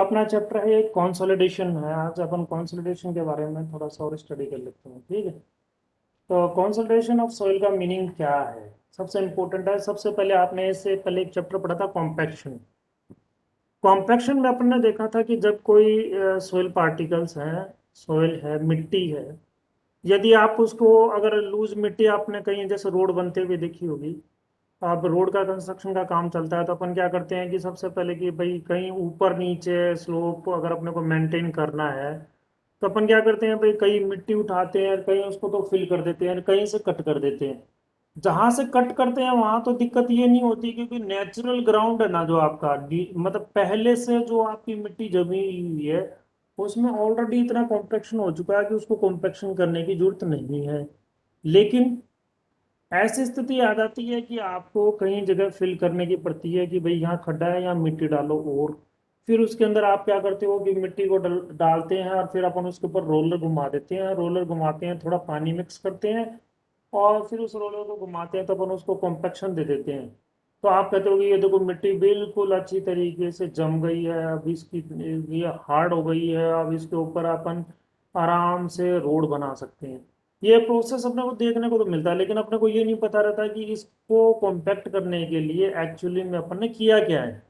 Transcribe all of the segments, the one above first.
अपना चैप्टर है कंसोलिडेशन है। आज अपन कंसोलिडेशन के बारे में थोड़ा सा और स्टडी कर लेते हैं, ठीक है। तो कंसोलिडेशन ऑफ सॉइल का मीनिंग क्या है, सबसे इम्पोर्टेंट है। सबसे पहले आपने इससे पहले एक चैप्टर पढ़ा था कॉम्पैक्शन। कॉम्पैक्शन में अपन ने देखा था कि जब कोई सॉइल पार्टिकल्स हैं, सॉइल है, मिट्टी है, यदि आप उसको, अगर लूज मिट्टी आपने कहीं जैसे रोड बनते हुए देखी होगी, अब रोड का कंस्ट्रक्शन का काम चलता है तो अपन क्या करते हैं कि सबसे पहले कि भाई कहीं ऊपर नीचे स्लोप अगर अपने को मेंटेन करना है तो अपन क्या करते हैं भाई, कहीं मिट्टी उठाते हैं, कहीं उसको तो फिल कर देते हैं, कहीं से कट कर देते हैं। जहां से कट करते हैं वहां तो दिक्कत ये नहीं होती, क्योंकि नेचुरल ग्राउंड है ना जो आपका मतलब पहले से जो आपकी मिट्टी जमी हुई है उसमें ऑलरेडी इतना कॉम्पेक्शन हो चुका है कि उसको कॉम्पेक्शन करने की जरूरत नहीं है। लेकिन ऐसी स्थिति आ जाती है कि आपको कहीं जगह फिल करने की पड़ती है कि भाई यहाँ खड्डा है, यहाँ मिट्टी डालो। और फिर उसके अंदर आप क्या करते हो कि मिट्टी को डालते हैं और फिर अपन उसके ऊपर रोलर घुमा देते हैं, रोलर घुमाते हैं, थोड़ा पानी मिक्स करते हैं और फिर उस रोलर को घुमाते हैं तो अपन उसको कॉम्पेक्शन दे देते हैं। तो आप कहते हो कि ये देखो मिट्टी बिल्कुल अच्छी तरीके से जम गई है, अब इसकी ये हार्ड हो गई है, अब इसके ऊपर अपन आराम से रोड बना सकते हैं। ये प्रोसेस अपने को देखने को तो मिलता है, लेकिन अपने को ये नहीं पता रहता कि इसको कॉम्पैक्ट करने के लिए एक्चुअली में अपन ने किया क्या है।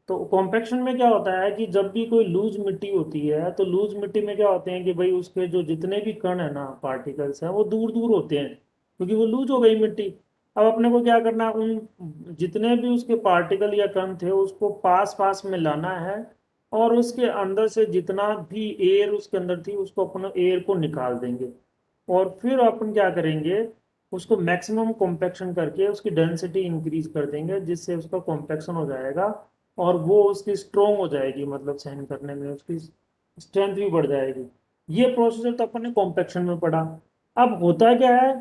तो कॉम्पैक्शन में क्या होता है कि जब भी कोई लूज मिट्टी होती है तो लूज मिट्टी में क्या होते हैं कि भाई उसके जो जितने भी कण है ना, पार्टिकल्स हैं, वो दूर दूर होते हैं क्योंकि वो लूज हो गई मिट्टी। अब अपने को क्या करना है, उन जितने भी उसके पार्टिकल या कण थे उसको पास पास में लाना है और उसके अंदर से जितना भी एयर उसके अंदर थी उसको अपन एयर को निकाल देंगे। और फिर अपन क्या करेंगे, उसको मैक्सिमम कॉम्पैक्शन करके उसकी डेंसिटी इंक्रीज कर देंगे जिससे उसका कॉम्पैक्शन हो जाएगा और वो उसकी स्ट्रोंग हो जाएगी, मतलब सहन करने में उसकी स्ट्रेंथ भी बढ़ जाएगी। ये प्रोसीजर तो अपन ने कॉम्पैक्शन में पढ़ा। अब होता क्या है,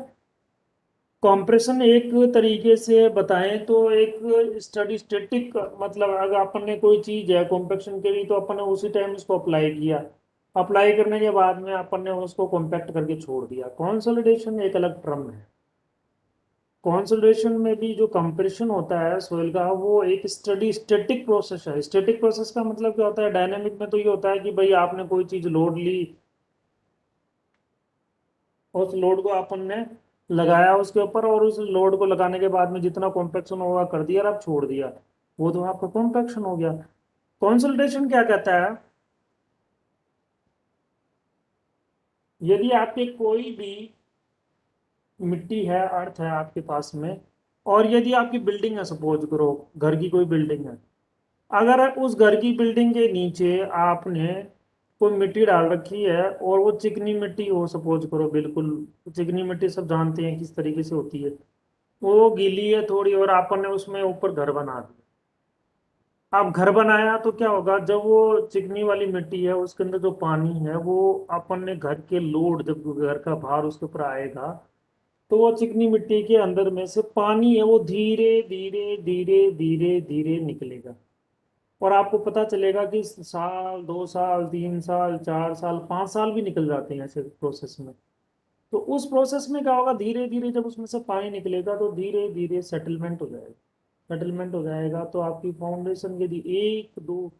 कॉम्प्रेशन एक तरीके से बताएं तो एक स्टडी स्टेटिक, मतलब अगर अपन ने कोई चीज है कॉम्पैक्शन के लिए तो अपन ने उसी टाइम उसको अप्लाई किया, अप्लाई करने के बाद में अपन ने उसको कॉम्पैक्ट करके छोड़ दिया। कंसोलिडेशन एक अलग टर्म है। कंसोलिडेशन में भी जो कंप्रेशन होता है सोइल का वो एक स्टडी स्टैटिक प्रोसेस है। स्टैटिक प्रोसेस का मतलब क्या होता है, डायनेमिक में तो ये होता है कि भाई आपने कोई चीज लोड ली, उस लोड को अपन ने लगाया उसके ऊपर और उस लोड को लगाने के बाद में जितना कॉम्पैक्शन होगा कर दिया और आप छोड़ दिया, वो तो आपका कॉम्पैक्शन हो गया। कंसोलिडेशन क्या कहता है, यदि आपके कोई भी मिट्टी है, अर्थ है आपके पास में, और यदि आपकी बिल्डिंग है, सपोज करो घर की कोई बिल्डिंग है, अगर उस घर की बिल्डिंग के नीचे आपने कोई मिट्टी डाल रखी है और वो चिकनी मिट्टी हो, सपोज करो, बिल्कुल चिकनी मिट्टी सब जानते हैं किस तरीके से होती है, वो गीली है थोड़ी और आपने उसमें ऊपर घर बना दिया। आप घर बनाया तो क्या होगा, जब वो चिकनी वाली मिट्टी है उसके अंदर जो पानी है वो अपन ने घर के लोड, जब घर का भार उसके ऊपर आएगा तो वो चिकनी मिट्टी के अंदर में से पानी है वो धीरे धीरे धीरे धीरे धीरे निकलेगा। और आपको पता चलेगा कि साल, 2 साल, 3 साल, 4 साल, 5 साल भी निकल जाते हैं ऐसे प्रोसेस में। तो उस प्रोसेस में क्या होगा, धीरे धीरे जब उसमें से पानी निकलेगा तो धीरे धीरे सेटलमेंट हो जाएगा। सेटलमेंट हो जाएगा तो आपकी फाउंडेशन यदि 1, 2,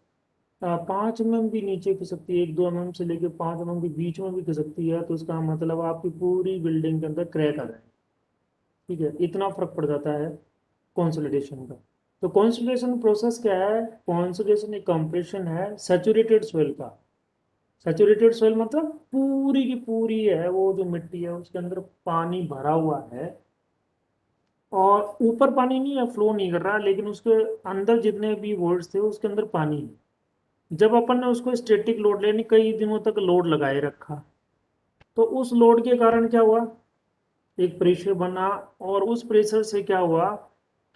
5 mm भी नीचे खिसकती है, 1, 2 mm से लेके 5 mm के बीच में भी खिसकती है, तो इसका मतलब आपकी पूरी बिल्डिंग के अंदर क्रैक आ जाएगा। ठीक है, इतना फर्क पड़ जाता है कंसोलिडेशन का। तो कंसोलिडेशन प्रोसेस क्या है, कंसोलिडेशन एक कंप्रेशन है सैचुरेटेड सॉइल का। सैचुरेटेड सॉइल मतलब पूरी की पूरी है वो जो मिट्टी है उसके अंदर पानी भरा हुआ है और ऊपर पानी नहीं है, फ्लो नहीं कर रहा, लेकिन उसके अंदर जितने भी वोल्ट्स थे उसके अंदर पानी है। जब अपन ने उसको स्टैटिक लोड लेने कई दिनों तक लोड लगाए रखा तो उस लोड के कारण क्या हुआ, एक प्रेशर बना और उस प्रेशर से क्या हुआ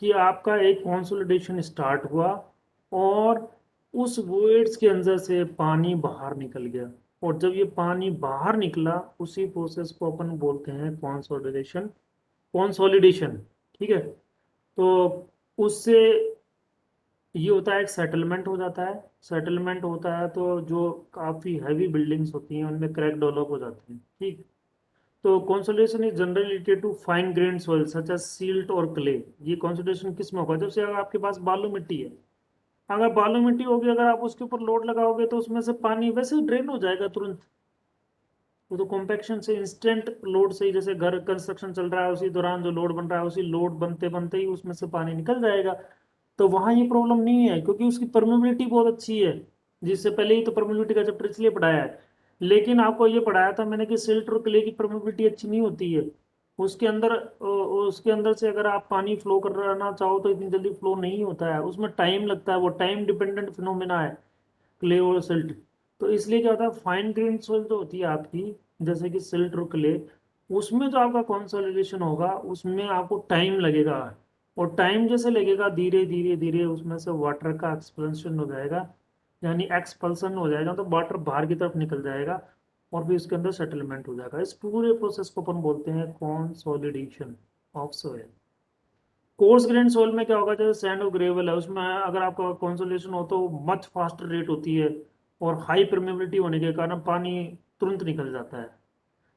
कि आपका एक कंसोलिडेशन स्टार्ट हुआ और उस वोइड्स के अंदर से पानी बाहर निकल गया। और जब ये पानी बाहर निकला उसी प्रोसेस को अपन बोलते हैं कंसोलिडेशन, कंसोलिडेशन। ठीक है। तो उससे ये होता है, एक सेटलमेंट हो जाता है। सेटलमेंट होता है तो जो काफ़ी हैवी बिल्डिंग्स होती हैं उनमें क्रैक डेवलप हो जाते हैं। ठीक। तो consolidation is generally related to fine grain soil such as silt और क्ले। ये कंसोलिडेशन किस में होगा, जैसे अगर आपके पास बालू मिट्टी है, अगर बालू मिट्टी होगी, अगर आप उसके ऊपर लोड लगाओगे तो उसमें से पानी वैसे ही ड्रेन हो जाएगा तुरंत। वो तो कॉम्पैक्शन से इंस्टेंट लोड से ही, जैसे घर कंस्ट्रक्शन चल रहा है उसी दौरान जो लोड बन रहा है, उसी लोड बनते बनते ही उसमें से पानी निकल जाएगा। तो वहां ये प्रॉब्लम नहीं है, क्योंकि उसकी परमेबिलिटी बहुत अच्छी है। जिससे पहले ही तो परमेबिलिटी का चैप्टर इसलिए पढ़ाया है। लेकिन आपको ये पढ़ाया था मैंने कि सिल्ट और क्ले की परमेबिलिटी अच्छी नहीं होती है। उसके अंदर से अगर आप पानी फ्लो करना चाहो तो इतनी जल्दी फ्लो नहीं होता है, उसमें टाइम लगता है, वो टाइम डिपेंडेंट फिनोमेना है क्ले और सिल्ट। तो इसलिए क्या होता है, फाइन ग्रेन सोइल जो होती है आपकी, जैसे कि सिल्ट और क्ले, उसमें जो आपका कंसोलिडेशन होगा उसमें आपको टाइम लगेगा। और टाइम जैसे लगेगा, धीरे धीरे धीरे उसमें से वाटर का एक्सपेंशन हो जाएगा, यानी एक्सपल्सन हो जाएगा, तो वाटर बाहर की तरफ निकल जाएगा और फिर उसके अंदर सेटलमेंट हो जाएगा। इस पूरे प्रोसेस को अपन बोलते हैं consolidation of soil. Coarse grain soil में क्या होगा, जैसे सैंड और ग्रेवल है, उसमें अगर आपका कंसोलिडेशन हो तो मच फास्टर रेट होती है, और हाई परमेबिलिटी होने के कारण पानी तुरंत निकल जाता है।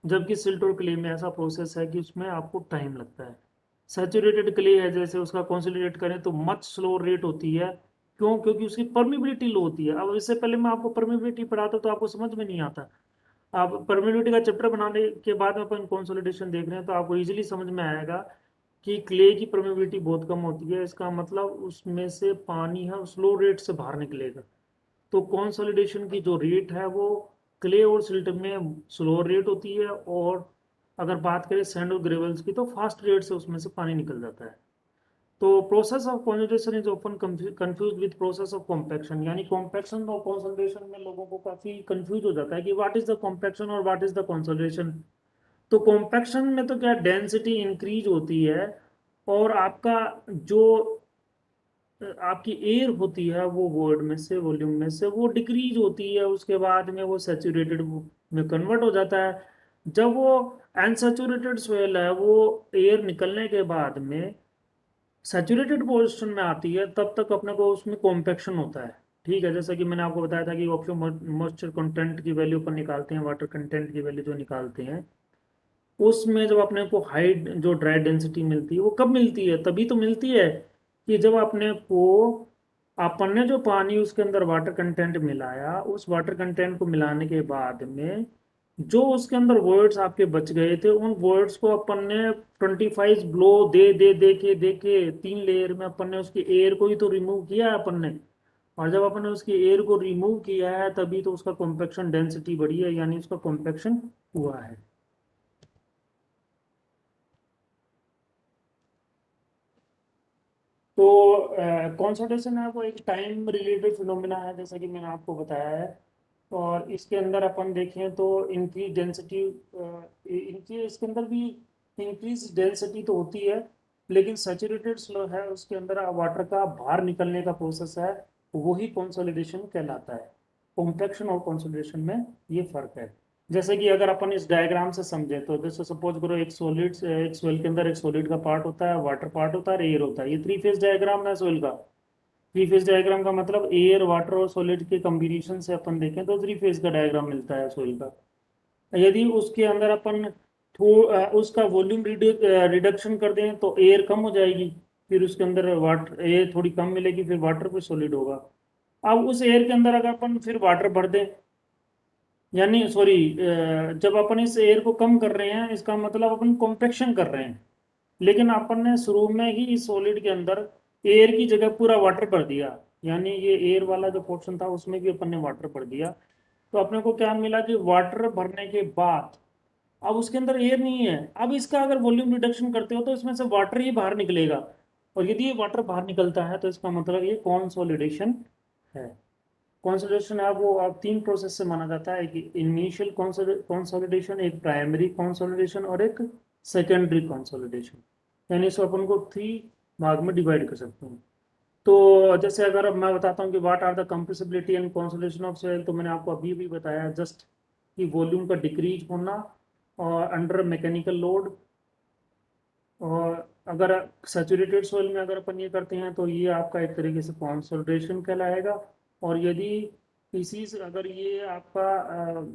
जबकि सिल्ट और क्ले में ऐसा प्रोसेस है कि उसमें आपको टाइम लगता है। सैचुरेटेड क्ले है, जैसे उसका कंसोलिडेट करें तो मच स्लो रेट होती है। क्यों? क्योंकि उसकी परमेबिलिटी लो होती है। अब इससे पहले मैं आपको परमेबिलिटी पढ़ाता तो आपको समझ में नहीं आता। आप परमेबिलिटी का चैप्टर बनाने के बाद में अपन कंसोलिडेशन देख रहे हैं तो आपको इजीली समझ में आएगा कि क्ले की परमेबिलिटी बहुत कम होती है, इसका मतलब उसमें से पानी है स्लो रेट से बाहर निकलेगा। तो कंसोलिडेशन की जो रेट है वो क्ले और सिल्ट में स्लो रेट होती है, और अगर बात करें सैंड और ग्रेवल्स की तो फास्ट रेट से उसमें से पानी निकल जाता है। तो process of consolidation is often confuse with process of compaction, यानी कॉम्पैक्शन और कंसोलिडेशन में लोगों को काफी कंफ्यूज हो जाता है कि व्हाट इज द कॉम्पैक्शन और व्हाट इज द कंसोलिडेशन। तो कॉम्पैक्शन में तो क्या, डेंसिटी इंक्रीज होती है, और आपका जो आपकी एयर होती है वो वर्ड में से, वॉल्यूम में से वो डिक्रीज होती है, उसके बाद में वो सैचुरेटेड में कन्वर्ट हो जाता है। जब वो अनसैचुरेटेड सोयल है, वो एयर निकलने के बाद में सैचुरेटेड पोजिशन में आती है, तब तक अपने को उसमें कॉम्पैक्शन होता है। ठीक है, जैसा कि मैंने आपको बताया था कि ऑप्शन मॉइस्चर कंटेंट की वैल्यू पर निकालते हैं, वाटर कंटेंट की वैल्यू जो निकालते हैं, उसमें जब अपने को हाइट जो ड्राई डेंसिटी मिलती है वो कब मिलती है, तभी तो मिलती है कि जब अपने को अपन ने जो पानी उसके अंदर वाटर कंटेंट मिलाया, उस वाटर कंटेंट को मिलाने के बाद में जो उसके अंदर वर्ड्स आपके बच गए थे, उन वर्ड्स को अपन ने 25 ब्लो दे के 3 लेयर में अपन ने उसकी एयर को ही तो रिमूव किया है अपन ने। और जब अपन ने उसकी एयर को रिमूव किया है तभी तो उसका कॉम्पैक्शन डेंसिटी बढ़ी है, यानी उसका कॉम्पैक्शन हुआ है। तो कंसंट्रेशन है वो एक टाइम रिलेटेड फिनोमिना है, जैसा कि मैंने आपको बताया है। और इसके अंदर अपन देखें तो इंक्रीज डेंसिटी, इनकी इसके अंदर भी इंक्रीज डेंसिटी तो होती है, लेकिन सैचुरेटेड स्लो है उसके अंदर वाटर का बाहर निकलने का प्रोसेस है, वही कंसोलिडेशन कहलाता है। कॉम्पैक्शन और कंसोलिडेशन में ये फर्क है। जैसे कि अगर अपन इस डायग्राम से समझे तो जैसे सपोज करो एक सोइल के अंदर एक सॉलिड का पार्ट होता है, वाटर पार्ट होता है, एयर होता है। ये 3 फेज डायग्राम है सोइल का। 3 फेज डायग्राम का मतलब एयर वाटर और सॉलिड के कॉम्बिनेशन से अपन देखें तो 3 फेज का डायग्राम मिलता है सोइल का। यदि उसके अंदर अपन उसका वॉल्यूम रिडक्शन कर दें तो एयर कम हो जाएगी, फिर उसके अंदर वाटर एयर थोड़ी कम मिलेगी, फिर वाटर फिर सॉलिड होगा। अब उस एयर के अंदर अगर अपन फिर वाटर भर दें, यानी सॉरी, जब अपन इस एयर को कम कर रहे हैं इसका मतलब अपन कॉम्पेक्शन कर रहे हैं। लेकिन अपन ने शुरू में ही इस सॉलिड के अंदर एयर की जगह पूरा वाटर भर दिया, यानी ये एयर वाला जो पोर्शन था उसमें भी अपन ने वाटर भर दिया। तो अपने को क्या मिला कि वाटर भरने के बाद अब उसके अंदर एयर नहीं है। अब इसका अगर वॉल्यूम रिडक्शन करते हो तो इसमें से वाटर ही बाहर निकलेगा, और यदि ये वाटर बाहर निकलता है तो इसका मतलब ये कॉन्सोलिडेशन है। कॉन्सोलिडेशन है वो अब 3 प्रोसेस से माना जाता है कि इनिशियल कॉन्सोलिडेशन, एक प्राइमरी कॉन्सोलिडेशन और एक सेकेंडरी कॉन्सोलिडेशन। यानी इसको अपन को 3 भाग में डिवाइड कर सकते हैं। तो जैसे अगर अब मैं बताता हूँ कि what are the compressibility and consolidation of soil, तो मैंने आपको अभी भी बताया जस्ट कि वॉल्यूम का डिक्रीज होना और अंडर मैकेनिकल लोड। और अगर सैचुरेटेड सॉइल में अगर अपन ये करते हैं तो ये आपका एक तरीके से कंसोलिडेशन कहलाएगा। और यदि इसी से अगर ये आपका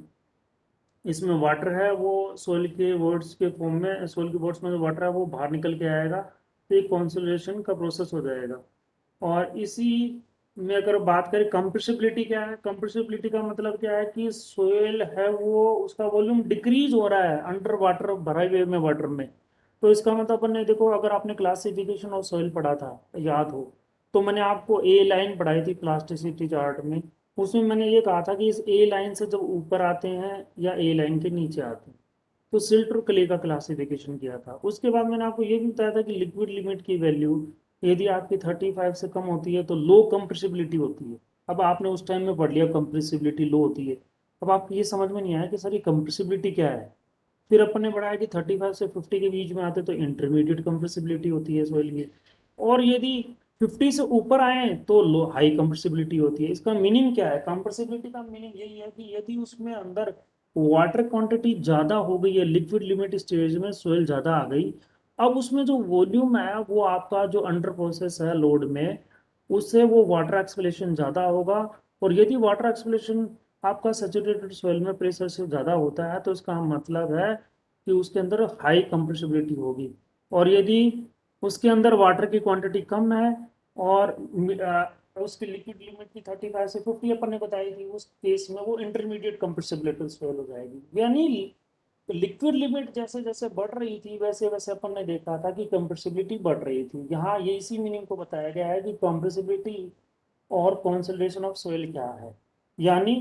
इसमें वाटर है, वो सोइल के वर्ड्स के फॉर्म में, सोइल के वर्ड्स में जो वाटर है वो बाहर निकल के आएगा, तो एक कंसोलिडेशन का प्रोसेस हो जाएगा। और इसी में अगर बात करें कंप्रेसिबिलिटी क्या है, कंप्रेसिबिलिटी का मतलब क्या है कि सोयल है वो उसका वॉल्यूम डिक्रीज हो रहा है अंडर वाटर, भरे हुए में वाटर में। तो इसका मतलब अपन ने देखो, अगर आपने क्लासिफिकेशन ऑफ सोयल पढ़ा था याद हो, तो मैंने आपको ए लाइन पढ़ाई थी प्लास्टिसिटी चार्ट में। उसमें मैंने ये कहा था कि इस ए लाइन से जब ऊपर आते हैं या ए लाइन के नीचे आते हैं तो सिल्ट और क्ले का क्लासिफिकेशन किया था। उसके बाद मैंने आपको ये भी बताया था कि लिक्विड लिमिट की वैल्यू यदि आपकी 35 से कम होती है तो लो कंप्रेसिबिलिटी होती है। अब आपने उस टाइम में पढ़ लिया कंप्रेसिबिलिटी लो होती है। अब आपको ये समझ में नहीं आया कि सर ये कंप्रेसिबिलिटी क्या है। फिर अपन ने बढ़ाया कि 35 से 50 के बीच में आते तो इंटरमीडिएट कंप्रेसिबिलिटी होती है सॉइल की। और यदि 50 से ऊपर आए तो लो हाई कंप्रेसिबिलिटी होती है। इसका मीनिंग क्या है, कंप्रेसिबिलिटी का मीनिंग यही है कि यदि उसमें अंदर वाटर क्वांटिटी ज्यादा हो गई है, लिक्विड लिमिट स्टेज में सोइल ज्यादा आ गई, अब उसमें जो वॉल्यूम है वो आपका जो अंडर प्रोसेस है लोड में, उससे वो वाटर एक्सपेलेशन ज्यादा होगा। और यदि वाटर एक्सपेलेशन आपका सैचुरेटेड सॉइल में प्रेशर से ज़्यादा होता है तो इसका मतलब है कि उसके अंदर हाई कंप्रेसिबिलिटी होगी। और यदि उसके अंदर वाटर की क्वांटिटी कम है और उसकी लिक्विड लिमिट की 35 से 50 अपन ने बताई थी, उस केस में वो इंटरमीडिएट कंप्रेसिबिलिटी सॉइल हो जाएगी। यानी लिक्विड लिमिट जैसे जैसे बढ़ रही थी वैसे वैसे अपन ने देखा था कि कंप्रेसिबिलिटी बढ़ रही थी। यहाँ ये इसी मीनिंग को बताया गया है कि कंप्रेसिबिलिटी और कंसोलिडेशन ऑफ सोइल क्या है। यानी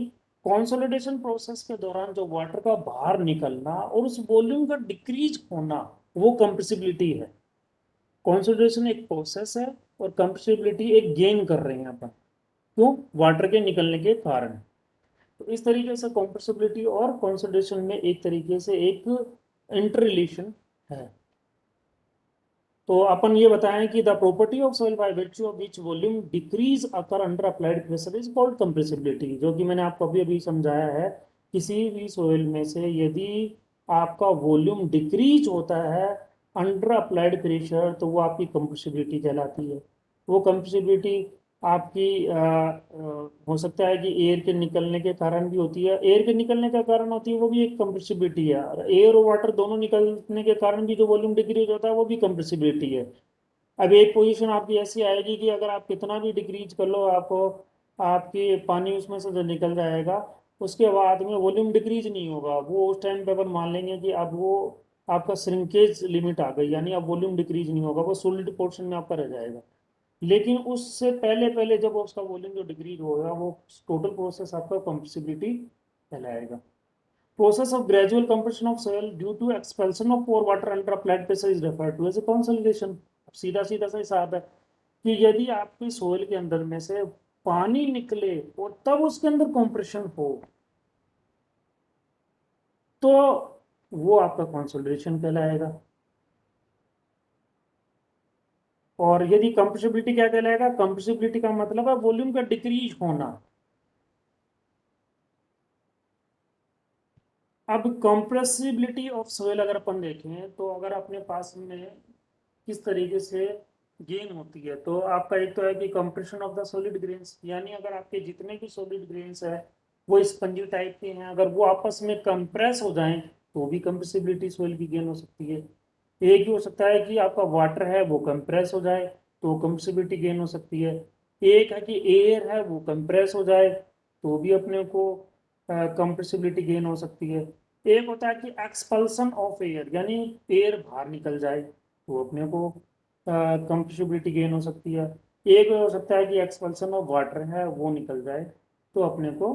कंसोलिडेशन प्रोसेस के दौरान जो वाटर का बाहर निकलना और उस वॉल्यूम का डिक्रीज होना वो कंप्रेसिबिलिटी है। कंसोलिडेशन एक प्रोसेस है और कंप्रेसिबिलिटी एक गेन कर रहे हैं अपन, क्यों, वाटर के निकलने के कारण। तो इस तरीके से कंप्रेसिबिलिटी और कंसोलिडेशन में एक तरीके से एक इंटर रिलेशन है। तो अपन ये बताएं कि the property of soil by virtue of which volume decrease occur under applied pressure is called compressibility, जो कि मैंने आपको अभी अभी समझाया है। किसी भी सॉइल में से यदि आपका वॉल्यूम डिक्रीज होता है अंडर अप्लाइड प्रेशर तो वो आपकी कंप्रेसिबिलिटी कहलाती है। वो कंप्रेसिबिलिटी आपकी हो सकता है कि एयर के निकलने के कारण भी होती है, एयर के निकलने का कारण होती है वो भी एक कंप्रेसिबिलिटी है। और एयर और वाटर दोनों निकलने के कारण भी जो वॉल्यूम डिक्रीज होता है वो भी कंप्रेसिबिलिटी है। अब एक पोजीशन आपकी ऐसी आएगी कि अगर आप कितना भी डिक्रीज कर लो, आपको आपकी पानी उसमें से जो निकल जाएगा उसके बाद में वॉल्यूम डिक्रीज नहीं होगा। वो उस टाइम पे अपन मान लेंगे कि अब वो आपका श्रिंकेज लिमिट आ गई, यानी अब वॉल्यूम डिक्रीज नहीं होगा, वो सॉलिड पोर्शन में आपका रह जाएगा। लेकिन उससे पहले पहले जब उसका वॉल्यूम जो डिक्रीज होगा वो टोटल प्रोसेस आपका कंप्रेसिबिलिटी कहलाएगा। Process of gradual compression of soil due to expulsion of pore water under applied pressure is referred to as a consolidation. सीधा सीधा सा हिसाब है कि यदि आपकी सोइल के अंदर में से पानी निकले और तब उसके अंदर कंप्रेशन हो तो वो आपका कंसोलिडेशन कहलाएगा। और यदि कंप्रेसिबिलिटी क्या कहलाएगा, कंप्रेसिबिलिटी का मतलब है वॉल्यूम का डिक्रीज होना। अब कंप्रेसिबिलिटी ऑफ सोयल अगर अपन देखें तो अगर अपने पास में किस तरीके से गेन होती है, तो आपका एक तो है कि compression of the solid grains, यानी अगर आपके जितने भी सॉलिड ग्रेन्स है वो स्पंजी टाइप के हैं, अगर वो आपस में कंप्रेस हो जाएं तो भी कंप्रेसिबिलिटी सोइल की गेन हो सकती है। एक ही हो सकता है कि आपका वाटर है वो कंप्रेस हो जाए तो कंप्रेसिबिलिटी गेन हो सकती है। एक है कि एयर है वो कंप्रेस हो जाए तो भी अपने को कंप्रेसिबिलिटी गेन हो सकती है। एक होता है कि एक्सपल्सन ऑफ एयर, यानी एयर बाहर निकल जाए तो अपने को कंप्रेसिबिलिटी गेन हो सकती है। एक हो सकता है कि एक्सपल्सन ऑफ वाटर है वो निकल जाए तो अपने को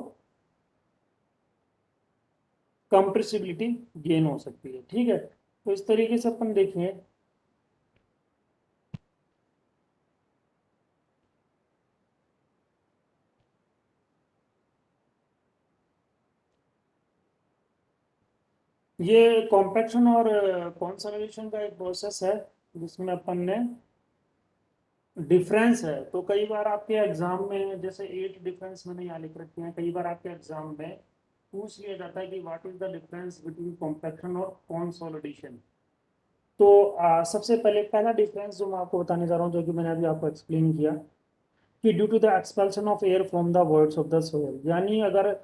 कंप्रेसिबिलिटी गेन हो सकती है। ठीक है, तो इस तरीके से अपन देखें। ये कॉम्पैक्शन और कॉन्सर्वेशन का एक प्रोसेस है जिसमें अपन ने डिफरेंस है। तो कई बार आपके एग्जाम में जैसे 8 डिफरेंस मैंने यहाँ लिख रखे हैं, कई बार आपके एग्जाम में पूछ लिया जाता है कि what is the difference between compaction और कंसोलिडेशन। तो सबसे पहले पहला डिफरेंस जो मैं आपको बताने जा रहा हूँ, जो कि मैंने अभी आपको एक्सप्लेन किया कि due to the expulsion of air from the words of the soil, यानी अगर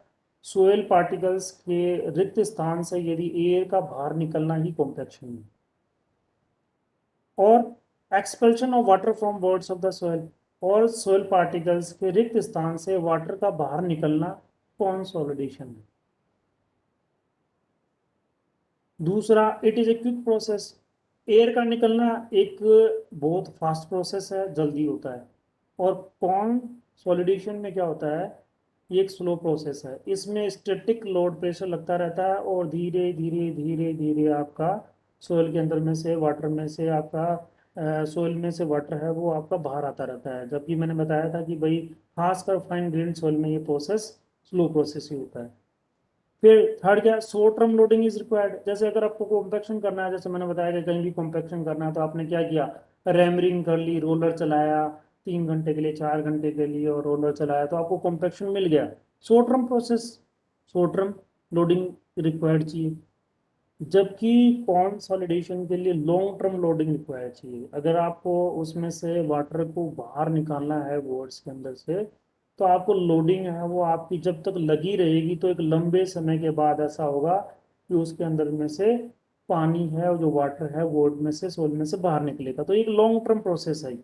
सोयल पार्टिकल्स के रिक्त स्थान से यदि एयर का बाहर निकलना ही कॉम्पैक्शन है। और expulsion of water from words of the soil, और सोयल पार्टिकल्स के रिक्त स्थान से वाटर का बाहर निकलना कंसोलिडेशन है। दूसरा, it is a quick process. Air का निकलना एक बहुत फास्ट प्रोसेस है, जल्दी होता है। और कंसोलिडेशन में क्या होता है, ये एक स्लो प्रोसेस है। इसमें स्टैटिक लोड प्रेशर लगता रहता है और धीरे धीरे धीरे धीरे आपका सोयल के अंदर में से वाटर में से आपका सोयल में से वाटर है वो आपका बाहर आता रहता है। जबकि मैंने बताया था कि भाई खासकर फाइन ग्रेन सोयल में ये प्रोसेस स्लो प्रोसेस ही होता है। फिर थर्ड क्या, short term loading is required. जैसे अगर आपको कॉम्पैक्शन करना है, जैसे मैंने बताया कि कहीं भी कॉम्पैक्शन करना है तो आपने क्या किया, रैमरिंग कर ली, रोलर चलाया 3 घंटे के लिए, 4 घंटे के लिए, और रोलर चलाया तो आपको कॉम्पैक्शन मिल गया। Short term process, short term loading required चाहिए। जबकि कंसोलिडेशन के लिए लॉन्ग टर्म लोडिंग रिक्वायर चाहिए। अगर आपको उसमें से वाटर को बाहर निकालना है वोर्ड्स के अंदर से, तो आपको लोडिंग है वो आपकी जब तक लगी रहेगी तो एक लंबे समय के बाद ऐसा होगा कि उसके अंदर में से पानी है और जो वाटर है वोर्ड में से सोल में से बाहर निकलेगा। तो एक लॉन्ग टर्म प्रोसेस है।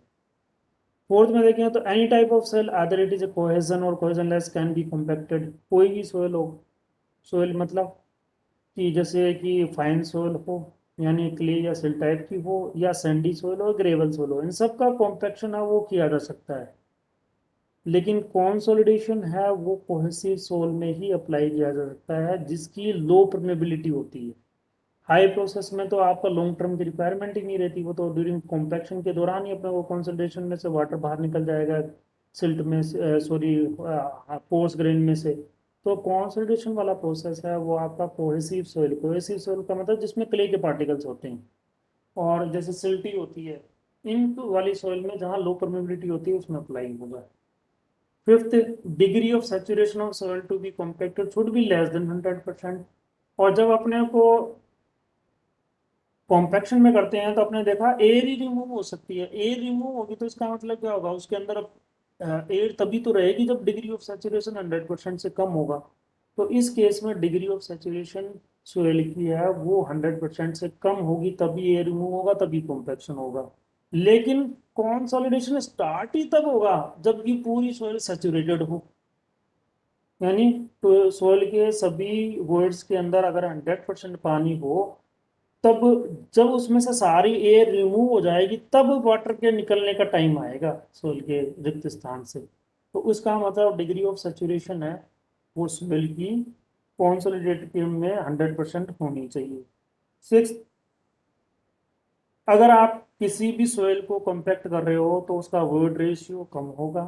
फोर्थ में देखें तो एनी टाइप ऑफ सेल आदर इट इज ए कोहेजन और कोहेजनलेस कैन बी कॉम्पैक्टेड। कोई भी सोयल हो, सोयल मतलब कि जैसे कि फाइन सोयल हो यानी क्ले या सिल टाइप की हो, या सैंडी सोयल हो, ग्रेवल सोयल हो, इन सब का कॉम्पैक्शन है वो किया जा सकता है। लेकिन कंसोलिडेशन है वो कोहेसिव सोल में ही अप्लाई किया जा सकता है जिसकी लो परमेबिलिटी होती है। हाई प्रोसेस में तो आपका लॉन्ग टर्म की रिक्वायरमेंट ही नहीं रहती, वो तो ड्यूरिंग कॉम्पैक्शन के दौरान ही अपने वो कंसोलिडेशन में से वाटर बाहर निकल जाएगा, सिल्ट में सॉरी पोर्स ग्रेन में से। तो कंसोलिडेशन वाला प्रोसेस है वो आपका कोहेसिव सोइल, कोहेसिव सोइल का मतलब जिसमें क्ले के पार्टिकल्स होते हैं और जैसे सिल्टी होती है, इन वाली सोइल में जहाँ लो परमेबिलिटी होती है उसमें अप्लाई होगा। Fifth, degree of saturation of soil to be compacted should be less than 100%। और जब अपने को कॉम्पैक्शन में करते हैं तो आपने देखा एयर ही रिमूव हो सकती है। एयर रिमूव होगी तो इसका मतलब क्या होगा, उसके अंदर एयर तभी तो रहेगी जब डिग्री ऑफ सैचुरेशन 100% से कम होगा। तो इस केस में डिग्री ऑफ सैचुरेशन सोयल की है वो 100% से कम होगी, तभी एयर रिमूव होगा, तभी कॉम्पैक्शन होगा। लेकिन कंसोलिडेशन स्टार्ट ही तब होगा जबकि पूरी सोयल सैचुरेटेड हो। यानी तो सोयल के सभी वर्ड्स के अंदर अगर 100% पानी हो, तब जब उसमें से सारी एयर रिमूव हो जाएगी तब वाटर के निकलने का टाइम आएगा सोल के रिक्त स्थान से। तो उसका मतलब डिग्री ऑफ सैचुरेशन है वो सोल की कॉन्सोलिडेटेड में 100% होनी चाहिए। सिक्स, अगर आप किसी भी सोयल को कॉम्पैक्ट कर रहे हो तो उसका वर्ड रेशियो कम होगा,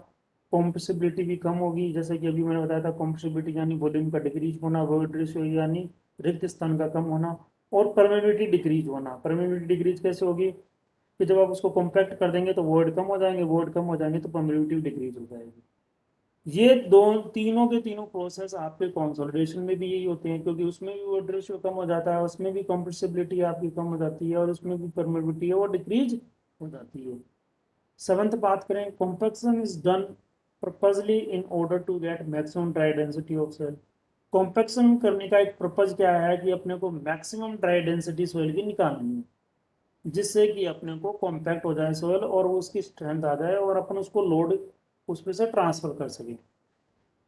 कॉम्प्रेसिबिलिटी भी कम होगी। जैसे कि अभी मैंने बताया था, कॉम्प्रेसिबिलिटी यानी वॉल्यूम का डिक्रीज होना, वर्ड रेशियो यानी रिक्त स्थान का कम होना, और परमेबिलिटी डिक्रीज होना। परमेबिलिटी डिक्रीज कैसे होगी कि जब आप उसको कॉम्पैक्ट कर देंगे तो वर्ड कम हो जाएंगे, वर्ड कम हो जाएंगे तो परमेबिलिटी डिक्रीज हो जाएगी। ये दो तीनों के तीनों प्रोसेस आपके कंसोलिडेशन में भी यही होते हैं, क्योंकि उसमें भी वर्ड रेशियो कम हो जाता है, उसमें भी कॉम्प्रेसिबिलिटी आपकी कम हो जाती है, और उसमें भी परमेबिलिटी है वो डिक्रीज हो जाती है। सेवंथ बात करें, compaction is done purposely in order to get maximum dry density of soil. Compaction करने का एक पर्पज क्या है कि अपने को मैक्सिमम ड्राई डेंसिटी सोइल की निकालनी है, जिससे कि अपने को कॉम्पैक्ट हो जाए सोइल और उसकी स्ट्रेंथ आ जाए और अपन उसको लोड उस पे से ट्रांसफर कर सकें।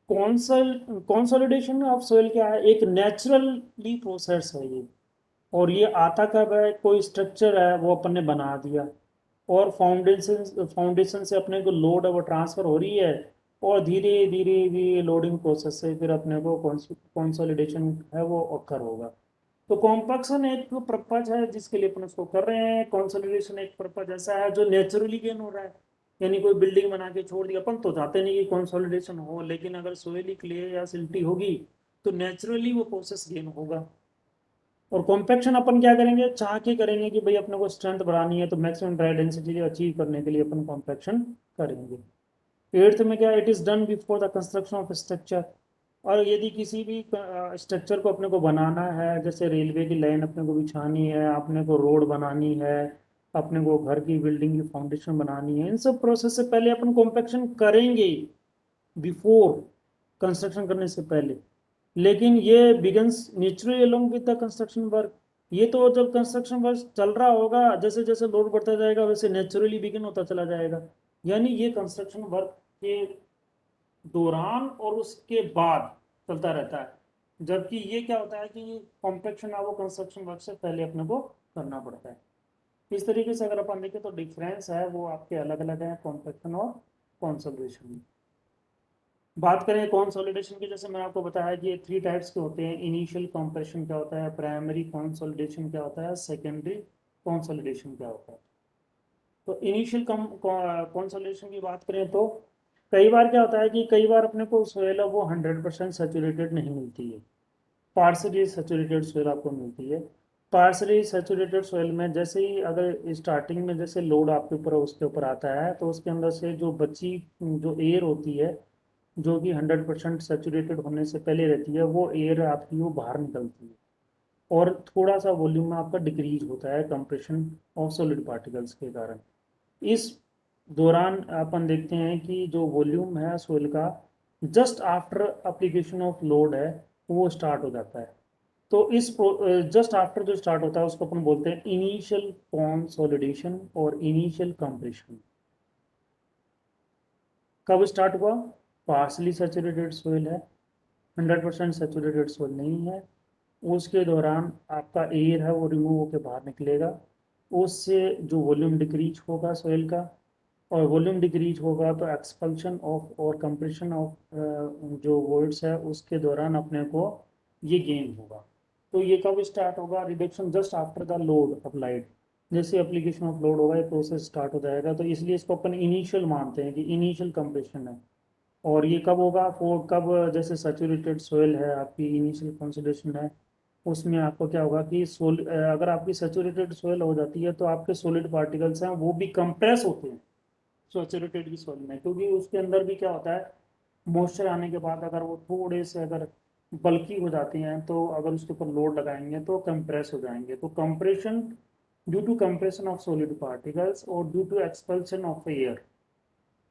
कॉन्सोलिडेशन ऑफ सोइल क्या है, एक नेचुरली प्रोसेस है ये। और ये आता कब है, कोई स्ट्रक्चर है वो अपन ने बना दिया और फाउंडेशन फाउंडेशन से अपने को लोड है वो ट्रांसफर हो रही है, और धीरे धीरे धीरे लोडिंग प्रोसेस से फिर अपने को कंसोलिडेशन है वो occur होगा। तो कॉम्पैक्शन एक पर्पज है जिसके लिए अपन उसको कर रहे हैं, कंसोलिडेशन एक पर्पज ऐसा है जो नेचुरली गेन हो रहा है। यानी कोई बिल्डिंग बना के छोड़ दिया, अपन तो चाहते नहीं कि कंसोलिडेशन हो, लेकिन अगर सोइली क्ले या सिल्टी होगी तो नेचुरली वो प्रोसेस गेन होगा। और कॉम्पैक्शन अपन क्या करेंगे, चाह के करेंगे कि भाई अपने को स्ट्रेंथ बढ़ानी है तो मैक्सिमम ड्राई डेंसिटी अचीव करने के लिए अपन कॉम्पैक्शन करेंगे। एट्थ में क्या, it is done before the construction of structure. और यदि किसी भी स्ट्रक्चर को अपने को बनाना है, जैसे रेलवे की लाइन अपने को बिछानी है, अपने को रोड बनानी है, अपने को घर की बिल्डिंग की फाउंडेशन बनानी है, इन सब प्रोसेस से पहले अपन कॉम्पैक्शन करेंगे, बिफोर कंस्ट्रक्शन करने से पहले। लेकिन ये begins naturally along with the construction work. ये तो जब कंस्ट्रक्शन वर्क चल रहा होगा, जैसे जैसे लोड बढ़ता जाएगा वैसे नेचुरली बिगिन होता चला जाएगा। यानी ये कंस्ट्रक्शन वर्क के दौरान और उसके बाद चलता रहता है, जबकि ये क्या होता है कि कॉम्पैक्शन है वो कंस्ट्रक्शन वर्क से पहले अपने को करना पड़ता है। इस तरीके से अगर अपन देखें तो डिफरेंस है वो आपके अलग अलग है कॉम्पैक्शन और कंसोलिडेशन में। बात करें कंसोलिडेशन की, जैसे मैंने आपको बताया कि ये 3 टाइप्स के होते हैं। इनिशियल कंप्रेशन क्या होता है, प्राइमरी कंसोलिडेशन क्या होता है, सेकेंडरी कंसोलिडेशन क्या होता है। तो इनिशियल कंसोलिडेशन की बात करें तो कई बार क्या होता है कि कई बार अपने को सोयल है वो 100% सेचुरेटेड नहीं मिलती है, पार्सली सेचुरेटेड सोयल आपको मिलती है। पार्सली सेचुरेटेड सोयल में जैसे ही अगर स्टार्टिंग में जैसे लोड आपके ऊपर उसके ऊपर आता है तो उसके अंदर से जो बची जो एयर होती है जो कि 100% सेचुरेटेड होने से पहले रहती है, वो एयर आपकी वो बाहर निकलती है और थोड़ा सा वॉल्यूम में आपका डिक्रीज होता है कंप्रेशन ऑफ सॉलिड पार्टिकल्स के कारण। इस दौरान अपन देखते हैं कि जो वॉल्यूम है सोइल का just after application of load है वो स्टार्ट हो जाता है। तो इस जस्ट आफ्टर जो स्टार्ट होता है उसको अपन बोलते हैं इनिशियल कंसोलिडेशन और इनिशियल कंप्रेशन। कब स्टार्ट हुआ, पार्सली सेचुरेटेड सोइल है, 100% सेचुरेटेड सोइल नहीं है, उसके दौरान आपका एयर है वो रिमूव होकर बाहर निकलेगा, उससे जो वॉल्यूम डिक्रीज होगा सोइल का, और वॉल्यूम डिक्रीज होगा तो एक्सपल्शन ऑफ और कंप्रेशन ऑफ जो वर्ड्स है उसके दौरान अपने को ये गेन होगा। तो ये कब स्टार्ट होगा, reduction just after the load applied. जैसे एप्लीकेशन ऑफ लोड होगा ये प्रोसेस स्टार्ट हो जाएगा, तो इसलिए इसको अपन इनिशियल मानते हैं कि इनिशियल कंप्रेशन है। और ये कब होगा, वो कब, जैसे सैचुरेटेड सोयल है आपकी इनिशियल कंसोलिडेशन है, उसमें आपको क्या होगा कि अगर आपकी सैचुरेटेड सोयल हो जाती है तो आपके सॉलिड पार्टिकल्स हैं वो भी कंप्रेस होते हैं सैचुरेटेड की सोइल में, क्योंकि उसके अंदर भी क्या होता है मॉइस्चर आने के बाद अगर वो थोड़े से अगर बल्की हो जाती हैं तो अगर उसके ऊपर लोड लगाएंगे तो कंप्रेस हो जाएंगे। तो compression due to compression of solid particles और due to expulsion of air,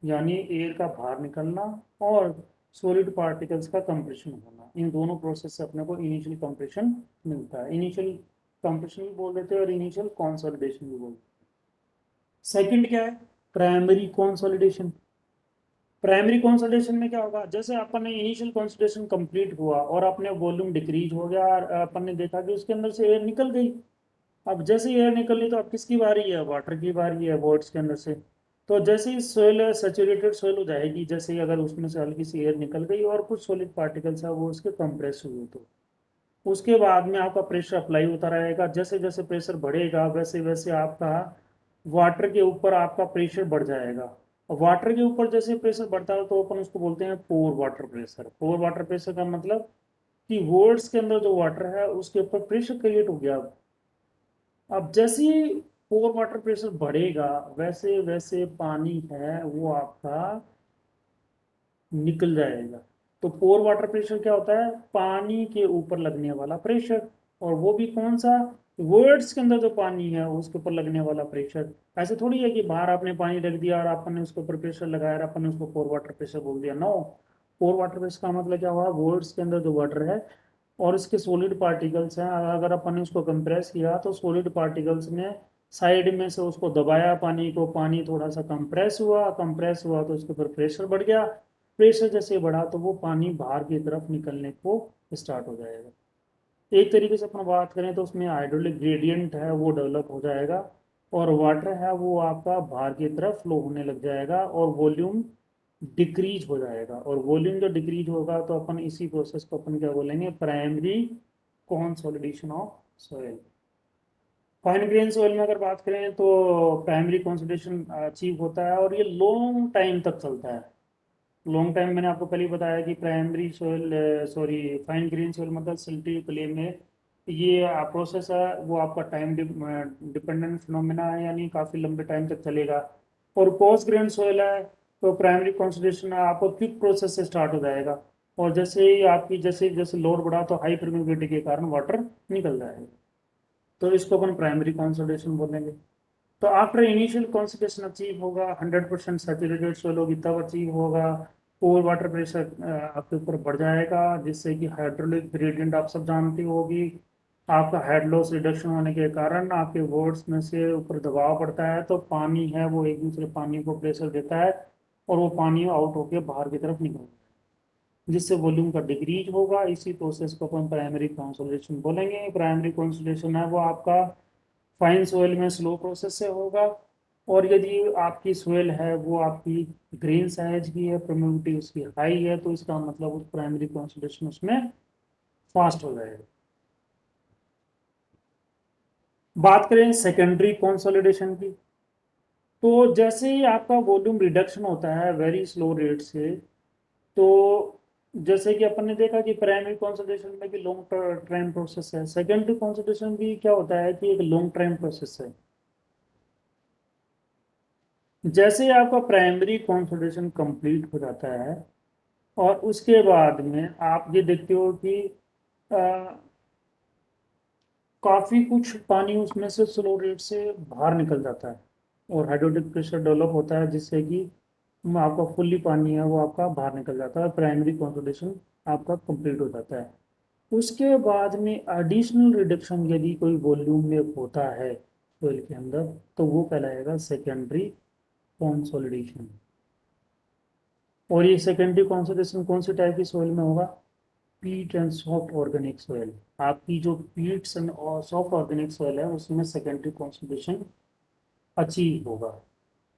यानी एयर का बाहर निकलना और सॉलिड पार्टिकल्स का कंप्रेशन होना, इन दोनों प्रोसेस से अपने को इनिशियल कंप्रेशन मिलता है। इनिशियल कंप्रेशन भी बोल देते हैं और इनिशियल कंसोलिडेशन भी बोलते हैं। सेकंड क्या है, प्राइमरी कंसोलिडेशन। प्राइमरी कंसोलिडेशन में क्या होगा, जैसे अपन ने इनिशियल कंसोलिडेशन कंप्लीट हुआ और अपने वॉल्यूम डिक्रीज हो गया और अपन ने देखा कि उसके अंदर से एयर निकल गई। अब जैसे एयर निकली तो अब किसकी बारी है, वाटर की बारी है वर्ड्स के अंदर से। तो जैसे ही सोयल सेचुरेटेड सोयल हो जाएगी, जैसे ही अगर उसमें से हल्की सी एयर निकल गई और कुछ सॉलिड पार्टिकल्स है वो उसके कंप्रेस हुए, तो उसके बाद में आपका प्रेशर अप्लाई होता रहेगा। जैसे जैसे प्रेशर बढ़ेगा वैसे वैसे आपका वाटर के ऊपर आपका प्रेशर बढ़ जाएगा। और वाटर के ऊपर जैसे प्रेशर बढ़ता है तो अपन उसको बोलते हैं पोर वाटर प्रेशर। पोर वाटर प्रेशर का मतलब कि वर्ड्स के अंदर जो वाटर है उसके ऊपर प्रेशर क्रिएट हो गया। अब जैसे ही पोर वाटर प्रेशर बढ़ेगा वैसे वैसे पानी है वो आपका निकल जाएगा। तो पोर वाटर प्रेशर क्या होता है, पानी के ऊपर लगने वाला प्रेशर। और वो भी कौन सा, वर्ड्स के अंदर जो पानी है उसके ऊपर लगने वाला प्रेशर। ऐसे थोड़ी है कि बाहर आपने पानी रख दिया और आपने उसके ऊपर प्रेशर लगाया और आपने उसको पोर वाटर प्रेशर बोल दिया, नो। पोर वाटर प्रेशर का मतलब क्या हुआ, वर्ड्स के अंदर जो वाटर है और इसके सॉलिड पार्टिकल्स हैं, अगर अपन ने उसको कंप्रेस किया तो सॉलिड पार्टिकल्स ने साइड में से उसको दबाया पानी को, पानी थोड़ा सा कंप्रेस हुआ तो उसके ऊपर प्रेशर बढ़ गया। प्रेशर जैसे बढ़ा तो वो पानी बाहर की तरफ निकलने को स्टार्ट हो जाएगा। एक तरीके से अपन बात करें तो उसमें हाइड्रोलिक ग्रेडियंट है वो डेवलप हो जाएगा और वाटर है वो आपका बाहर की तरफ फ्लो होने लग जाएगा और वॉल्यूम डिक्रीज हो जाएगा। और वॉल्यूम जो डिक्रीज होगा तो अपन इसी प्रोसेस को अपन क्या बोलेंगे, primary consolidation of soil. Fine grain soil में अगर बात करें तो प्राइमरी कंसोलिडेशन अचीव होता है और ये लॉन्ग टाइम तक चलता है। लॉन्ग टाइम मैंने आपको पहले ही बताया कि primary soil, sorry fine grain soil मतलब सिल्टी क्ले में ये प्रोसेस है वो आपका टाइम डिपेंडेंट फिनोमेना है, यानी काफ़ी लंबे टाइम तक चलेगा। और पोस्ट ग्रेन सोयल है तो प्राइमरी कंसोलिडेशन आपको क्विक प्रोसेस से स्टार्ट हो जाएगा और जैसे ही आपकी जैसे जैसे लोड बढ़ा तो हाई परमिबिलिटी के कारण वाटर निकल जाएगा। तो इसको अपन प्राइमरी कंसोलिडेशन बोलेंगे। तो आफ्टर इनिशियल कॉन्सेंट्रेशन अचीव होगा, 100% सैचुरेटेड सोइल होगी तब अचीव होगा। ओवर वाटर प्रेशर आपके ऊपर बढ़ जाएगा जिससे कि हाइड्रोलिक ग्रेडियंट आप सब जानती होगी। आपका हेड लॉस रिडक्शन होने के कारण आपके वर्ड्स में से ऊपर दबाव पड़ता है, तो पानी है वो एक दूसरे पानी को प्रेशर देता है और वो पानी आउट होके बाहर की तरफ निकलता है, जिससे वॉल्यूम का डिक्रीज होगा। इसी प्रोसेस को अपन प्राइमरी कंसोलिडेशन बोलेंगे। प्राइमरी कंसोलिडेशन है वो आपका फाइन सोइल में स्लो प्रोसेस से होगा। और यदि आपकी सोइल है वो आपकी ग्रेन साइज की है, परमेबिलिटी उसकी हाई है, तो इसका मतलब उस प्राइमरी कंसोलिडेशन उसमें फास्ट हो जाएगा। बात करें सेकेंडरी कंसोलिडेशन की, तो जैसे ही आपका वॉल्यूम रिडक्शन होता है वेरी स्लो रेट से, तो जैसे कि अपन ने देखा कि प्राइमरी कंसोलिडेशन में भी लॉन्ग टाइम प्रोसेस है, सेकेंडरी कंसोलिडेशन भी क्या होता है कि एक लॉन्ग टाइम प्रोसेस है। जैसे ही आपका प्राइमरी कंसोलिडेशन कंप्लीट हो जाता है और उसके बाद में आप ये देखते हो कि काफी कुछ पानी उसमें से स्लो रेट से बाहर निकल जाता है और हाइड्रोलिक प्रेशर डेवलप होता है, जिससे कि आपका फुल्ली पानी है वो आपका बाहर निकल जाता है, प्राइमरी कंसोलिडेशन आपका कंप्लीट हो जाता है। उसके बाद में एडिशनल रिडक्शन यदि कोई वॉल्यूम में होता है सोइल के अंदर, तो वो कहलाएगा सेकेंडरी कंसोलिडेशन। और ये सेकेंडरी कंसोलिडेशन कौन से टाइप की सोइल में होगा? पीट एंड सॉफ्ट ऑर्गेनिक सॉइल। आपकी जो Pitt's and soft organic soil है उसमें सेकेंडरी कॉन्सेंट्रेशन अचीव होगा।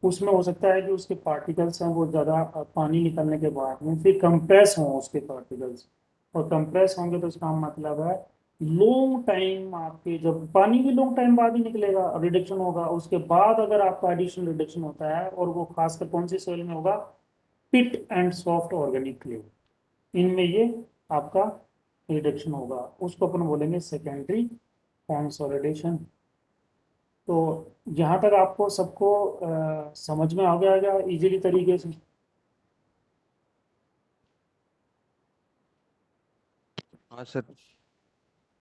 उसमें हो सकता है कि उसके पार्टिकल्स हैं वो ज़्यादा पानी निकलने के बाद में फिर कंप्रेस हों उसके पार्टिकल्स, और कंप्रेस होंगे तो इसका मतलब है लॉन्ग टाइम, आपके जब पानी भी लॉन्ग टाइम बाद ही निकलेगा, रिडक्शन होगा, उसके बाद अगर आपका एडिशनल रिडक्शन होता है और वो खासकर कौन सी सॉइल में होगा? Peat and soft organic clay, इनमें ये आपका रिडक्शन होगा, उसको अपन बोलेंगे सेकेंडरी कंसोलिडेशन। तो यहाँ तक आपको सबको समझ में आ गया क्या इजीली तरीके से? हाँ सर।